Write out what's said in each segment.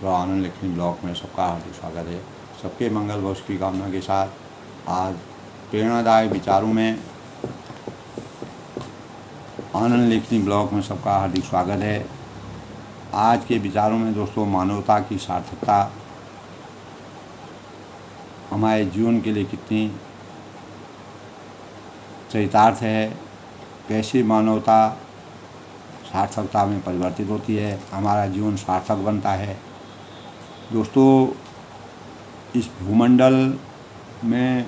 तो आनंद लक्ष्मी ब्लॉक में सबका हार्दिक स्वागत है। सबके मंगल भविष्य की कामना के साथ आज प्रेरणादायक विचारों में आनंद लक्ष्मी ब्लॉक में सबका हार्दिक स्वागत है। आज के विचारों में दोस्तों मानवता की सार्थकता हमारे जीवन के लिए कितनी चरितार्थ है, कैसे मानवता सार्थकता में परिवर्तित होती है, हमारा जीवन सार्थक बनता है। दोस्तों इस भूमंडल में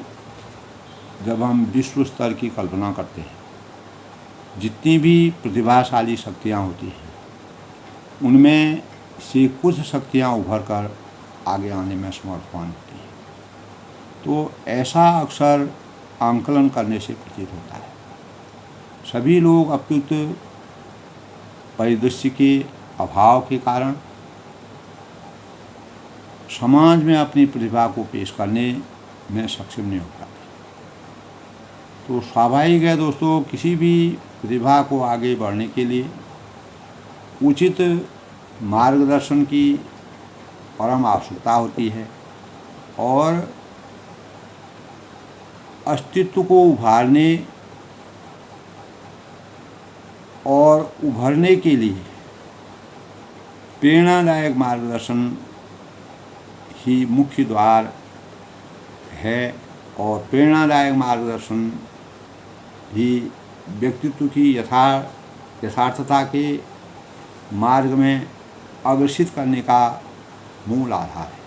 जब हम विश्व स्तर की कल्पना करते हैं, जितनी भी प्रतिभाशाली शक्तियाँ होती हैं उनमें से कुछ शक्तियाँ उभर कर आगे आने में समर्थवान होती हैं। तो ऐसा अक्सर आंकलन करने से प्रतीत होता है। सभी लोग उपयुक्त परिदृश्य के अभाव के कारण समाज में अपनी प्रतिभा को पेश करने में सक्षम नहीं हो पाते। तो स्वाभाविक है दोस्तों, किसी भी प्रतिभा को आगे बढ़ने के लिए उचित मार्गदर्शन की परम आवश्यकता होती है और अस्तित्व को उभारने और उभरने के लिए प्रेरणादायक मार्गदर्शन ही मुख्य द्वार है और प्रेरणादायक मार्गदर्शन ही व्यक्तित्व की यथार्थता के मार्ग में अग्रसित करने का मूल आधार है।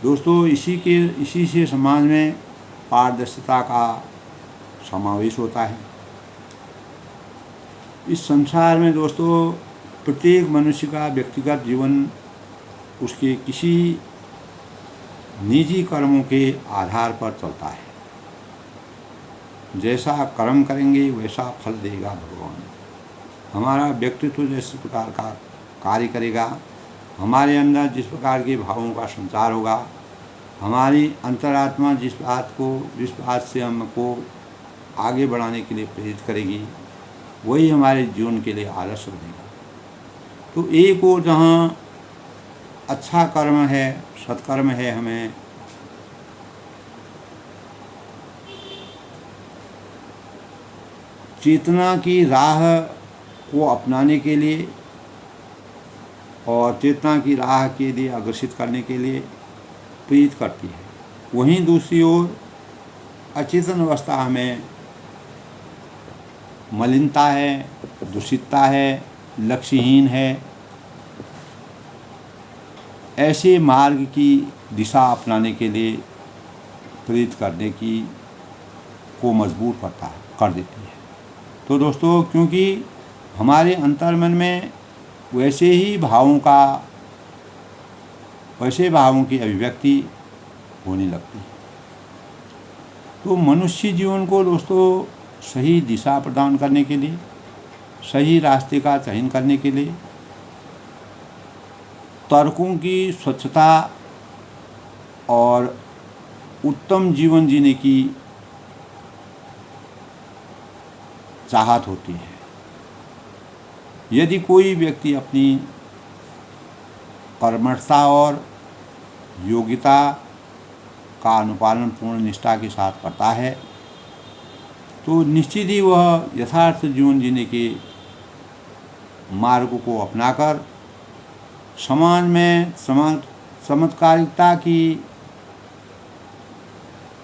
दोस्तों इसी से समाज में पारदर्शिता का समावेश होता है। इस संसार में दोस्तों प्रत्येक मनुष्य का व्यक्तिगत जीवन उसके किसी निजी कर्मों के आधार पर चलता है। जैसा कर्म करेंगे वैसा फल देगा भगवान। हमारा व्यक्तित्व जिस प्रकार का कार्य करेगा, हमारे अंदर जिस प्रकार के भावों का संचार होगा, हमारी अंतरात्मा जिस बात से हमको आगे बढ़ाने के लिए प्रेरित करेगी, वही हमारे जीवन के लिए आदर्श बनेगा। तो एक ओर जहाँ अच्छा कर्म है, सत्कर्म है, हमें चेतना की राह को अपनाने के लिए और चेतना की राह के लिए अग्रसित करने के लिए प्रेरित करती है, वहीं दूसरी ओर अचेतन अवस्था हमें मलिनता है, दूषितता है, लक्ष्यहीन है, ऐसे मार्ग की दिशा अपनाने के लिए प्रेरित करने को मजबूर कर देती है। तो दोस्तों क्योंकि हमारे अंतर्मन में वैसे भावों की अभिव्यक्ति होने लगती है। तो मनुष्य जीवन को दोस्तों सही दिशा प्रदान करने के लिए, सही रास्ते का चयन करने के लिए तर्कों की स्वच्छता और उत्तम जीवन जीने की चाहत होती है। यदि कोई व्यक्ति अपनी कर्मठता और योग्यता का अनुपालन पूर्ण निष्ठा के साथ करता है तो निश्चित ही वह यथार्थ जीवन जीने के मार्ग को अपनाकर समाज में चमत्कारिकता की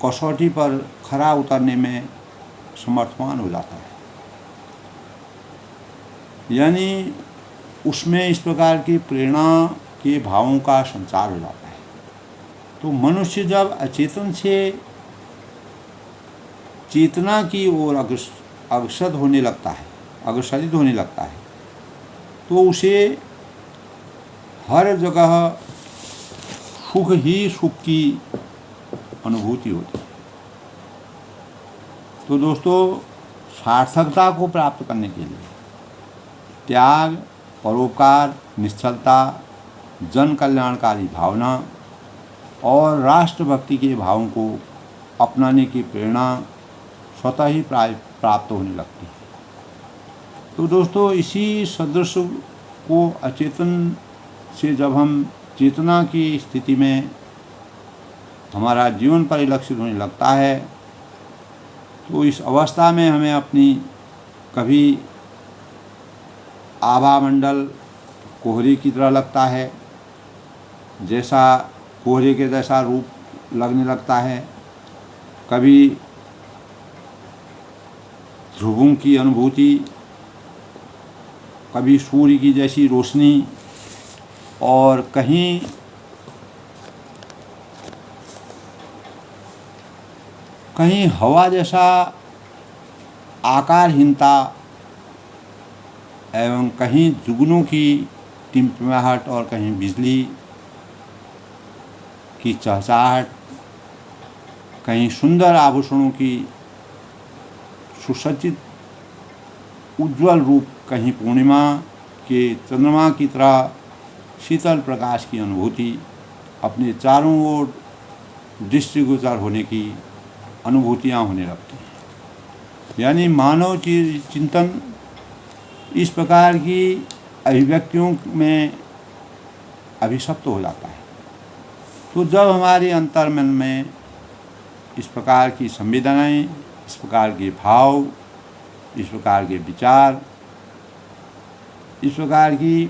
कसौटी पर खरा उतरने में समर्थवान हो जाता है। यानी उसमें इस प्रकार की प्रेरणा के भावों का संचार हो जाता है। तो मनुष्य जब अचेतन से चेतना की ओर अग्रसरित होने लगता है तो उसे हर जगह सुख ही सुख की अनुभूति होती है। तो दोस्तों सार्थकता को प्राप्त करने के लिए त्याग, परोपकार, निश्चलता, जन कल्याणकारी भावना और राष्ट्रभक्ति के भावों को अपनाने की प्रेरणा स्वतः ही प्राप्त होने लगती है। तो दोस्तों इसी सदृश को अचेतन से जब हम चेतना की स्थिति में हमारा जीवन परिलक्षित होने लगता है, तो इस अवस्था में हमें अपनी कभी आभामंडल कोहरे की तरह लगता है, जैसा कोहरे के जैसा रूप लगने लगता है, कभी ध्रुवों की अनुभूति, कभी सूर्य की जैसी रोशनी, और कहीं हवा जैसा आकारहीनता, एवं कहीं जुगनू की टिमटिमाहट, और कहीं बिजली की चहचहाहट, कहीं सुंदर आभूषणों की सुसज्जित उज्ज्वल रूप, कहीं पूर्णिमा के चंद्रमा की तरह शीतल प्रकाश की अनुभूति, अपने चारों ओर दृष्टिगोचर होने की अनुभूतियाँ होने लगती हैं। यानी मानव चिंतन इस प्रकार की अभिव्यक्तियों में अभिशप्त हो जाता है। तो जब हमारे अंतर्मन में इस प्रकार की संवेदनाएं, इस प्रकार के भाव, इस प्रकार के विचार, इस प्रकार की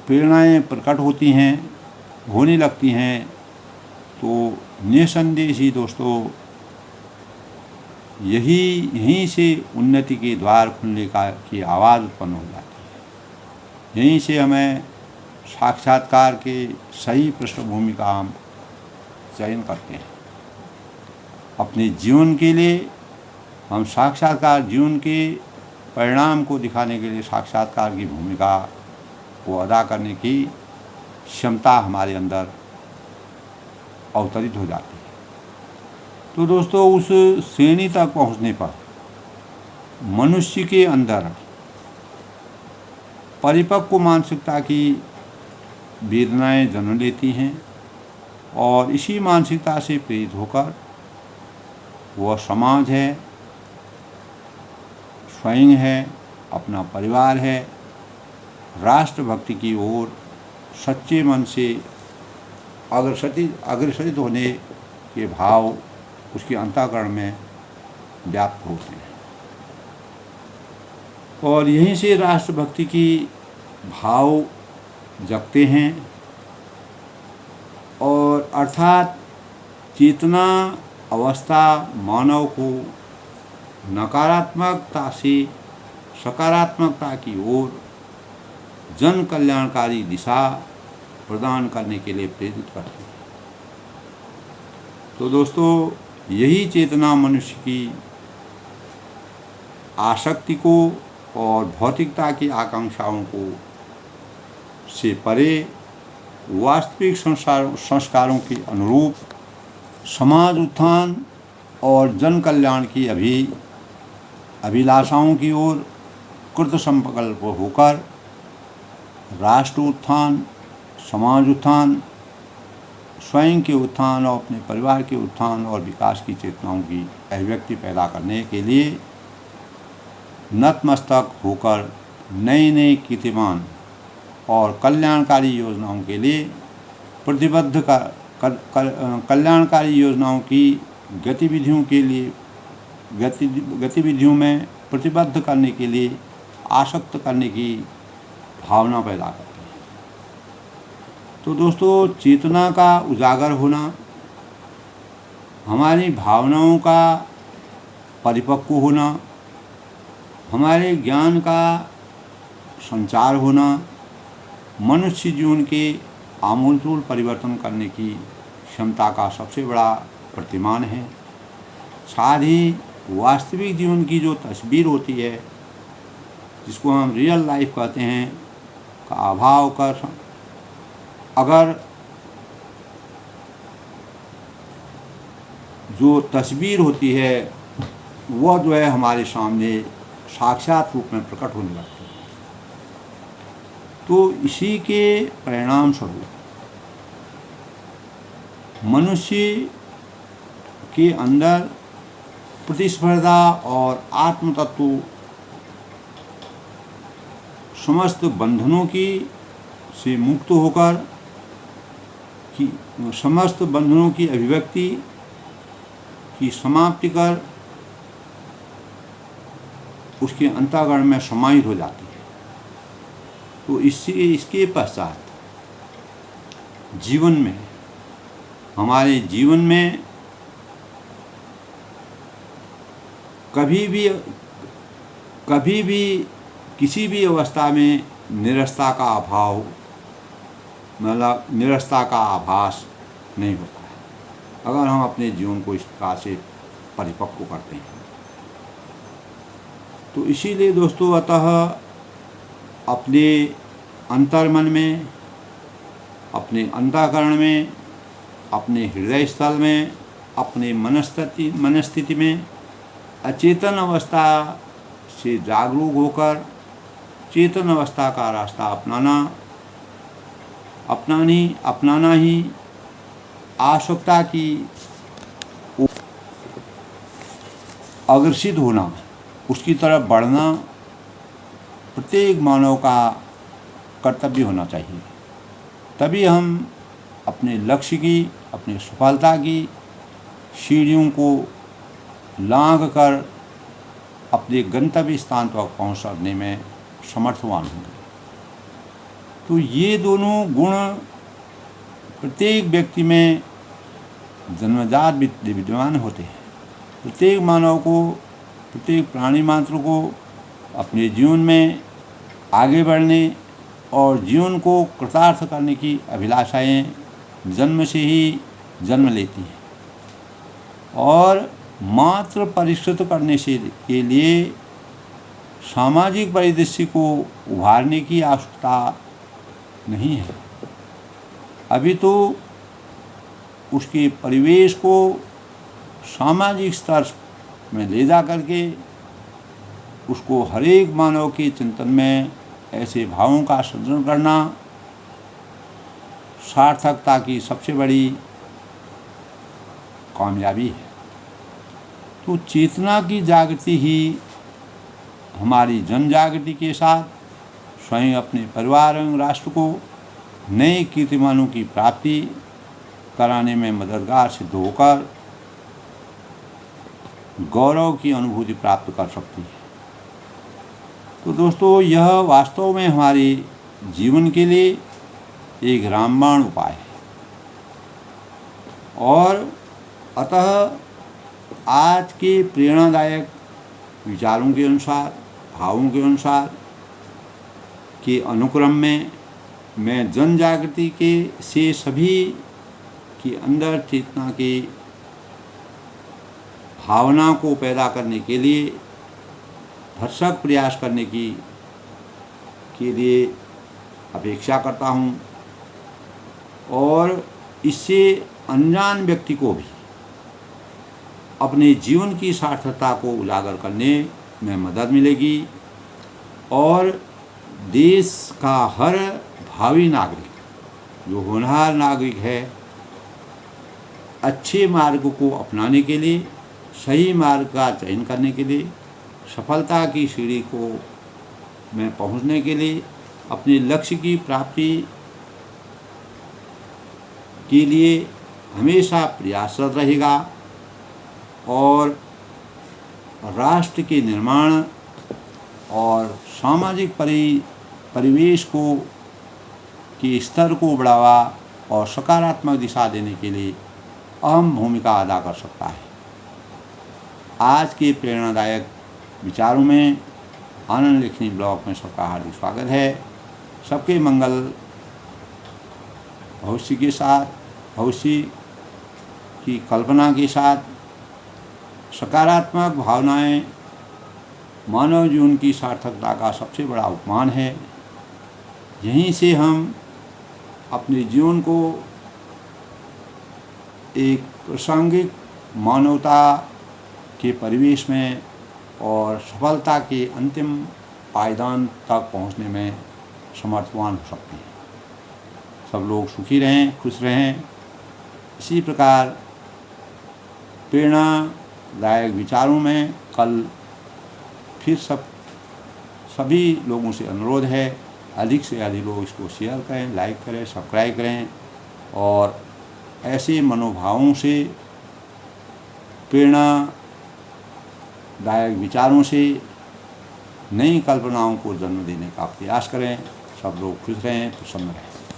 प्रेरणाएं प्रकट होती हैं, होने लगती हैं, तो निसंदेह ही दोस्तों यहीं से उन्नति के द्वार खुलने की आवाज़ उत्पन्न हो जाती है। यहीं से हमें साक्षात्कार के सही पृष्ठभूमि का हम चयन करते हैं। अपने जीवन के लिए हम साक्षात्कार, जीवन के परिणाम को दिखाने के लिए साक्षात्कार की भूमिका को अदा करने की क्षमता हमारे अंदर अवतरित हो जाती है। तो दोस्तों उस श्रेणी तक पहुंचने पर मनुष्य के अंदर परिपक्व मानसिकता की वेदनाएं जन्म लेती हैं, और इसी मानसिकता से प्रेरित होकर वह समाज है, स्वयं है, अपना परिवार है, राष्ट्रभक्ति की ओर सच्चे मन से अग्रसरित होने के भाव उसके अंतःकरण में व्याप्त होते हैं, और यहीं से राष्ट्रभक्ति की भाव जगते हैं, और अर्थात चेतना अवस्था मानव को नकारात्मकता से सकारात्मकता की ओर जन कल्याणकारी दिशा प्रदान करने के लिए प्रेरित करती है। तो दोस्तों यही चेतना मनुष्य की आसक्ति को और भौतिकता की आकांक्षाओं को से परे वास्तविक संस्कारों के अनुरूप समाज उत्थान और जन कल्याण की अभिलाषाओं की ओर कृत संकल्प होकर राष्ट्र उत्थान, समाज उत्थान, स्वयं के उत्थान और अपने परिवार के उत्थान और विकास की चेतनाओं की अभिव्यक्ति पैदा करने के लिए नतमस्तक होकर नई कीर्तिमान और कल्याणकारी योजनाओं के लिए प्रतिबद्ध कल्याणकारी योजनाओं की गतिविधियों में प्रतिबद्ध करने के लिए आसक्त करने की भावना पैदा करती है। तो दोस्तों चेतना का उजागर होना, हमारी भावनाओं का परिपक्व होना, हमारे ज्ञान का संचार होना मनुष्य जीवन के आमूलचूल परिवर्तन करने की क्षमता का सबसे बड़ा प्रतिमान है। साथ ही वास्तविक जीवन की जो तस्वीर होती है, जिसको हम रियल लाइफ कहते हैं, का अभाव कर अगर जो तस्वीर होती है वह जो है हमारे सामने साक्षात रूप में प्रकट होने लगती है, तो इसी के परिणाम स्वरूप मनुष्य के अंदर प्रतिस्पर्धा और आत्मतत्व समस्त बंधनों की से मुक्त होकर कि समस्त बंधनों की अभिव्यक्ति की समाप्ति कर उसके अंतःकरण में समाहित हो जाती है। तो इसके पश्चात जीवन में, हमारे जीवन में कभी भी किसी भी अवस्था में निरस्ता का अभाव, मतलब निरस्ता का आभास नहीं होता है अगर हम अपने जीवन को इस प्रकार से परिपक्व करते हैं। तो इसीलिए दोस्तों, अतः अपने अंतर्मन में, अपने अंतःकरण में, अपने हृदय स्थल में, अपने मनस्थिति में अचेतन अवस्था से जागरूक होकर चेतन अवस्था का रास्ता अपनाना ही आवश्यकता की अग्रसित होना, उसकी तरफ बढ़ना प्रत्येक मानव का कर्तव्य होना चाहिए। तभी हम अपने लक्ष्य की, अपनी सफलता की सीढ़ियों को लांघ कर अपने गंतव्य स्थान तक पहुंचने में समर्थवान होंगे। तो ये दोनों गुण प्रत्येक व्यक्ति में जन्मजात विद्यमान होते हैं। प्रत्येक मानव को, प्रत्येक प्राणी मात्र को अपने जीवन में आगे बढ़ने और जीवन को कृतार्थ करने की अभिलाषाएं जन्म से ही जन्म लेती हैं और मात्र परिष्कृत करने के लिए सामाजिक परिदृश्य को उभारने की आवश्यकता नहीं है। अभी तो उसके परिवेश को सामाजिक स्तर में ले जा करके उसको हर एक मानव के चिंतन में ऐसे भावों का सृजन करना सार्थकता की सबसे बड़ी कामयाबी है। तो चेतना की जागृति ही हमारी जन जागृति के साथ स्वयं अपने परिवार एवं राष्ट्र को नए कीर्तिमानों की प्राप्ति कराने में मददगार सिद्ध होकर गौरव की अनुभूति प्राप्त कर सकती है। तो दोस्तों, यह वास्तव में हमारे जीवन के लिए एक रामबाण उपाय है और अतः आज के प्रेरणादायक विचारों के अनुसार, भावों के अनुसार के अनुक्रम में मैं जन जागृति के से सभी के अंदर चेतना के भावना को पैदा करने के लिए भरसक प्रयास करने के लिए अपेक्षा करता हूँ और इससे अनजान व्यक्ति को भी अपने जीवन की सार्थकता को उजागर करने में मदद मिलेगी और देश का हर भावी नागरिक, जो होनहार नागरिक है, अच्छे मार्ग को अपनाने के लिए, सही मार्ग का चयन करने के लिए, सफलता की सीढ़ी को में पहुंचने के लिए, अपने लक्ष्य की प्राप्ति के लिए हमेशा प्रयासरत रहेगा और राष्ट्र के निर्माण और सामाजिक परिवेश के स्तर को बढ़ावा और सकारात्मक दिशा देने के लिए अहम भूमिका अदा कर सकता है। आज के प्रेरणादायक विचारों में आनंद लेखनी ब्लॉग में सबका हार्दिक स्वागत है। सबके मंगल भविष्य के साथ, भविष्य की कल्पना के साथ सकारात्मक भावनाएं मानव जीवन की सार्थकता का सबसे बड़ा उपमान है। यहीं से हम अपने जीवन को एक प्रासंगिक मानवता के परिवेश में और सफलता के अंतिम पायदान तक पहुंचने में समर्थवान हो सकते हैं। सब लोग सुखी रहें, खुश रहें। इसी प्रकार प्रेरणादायक विचारों में कल फिर सभी लोगों से अनुरोध है अधिक से अधिक लोग इसको शेयर करें, लाइक करें, सब्सक्राइब करें और ऐसे मनोभावों से, प्रेरणादायक विचारों से नई कल्पनाओं को जन्म देने का प्रयास करें। सब लोग खुश रहें, प्रसन्न रहें।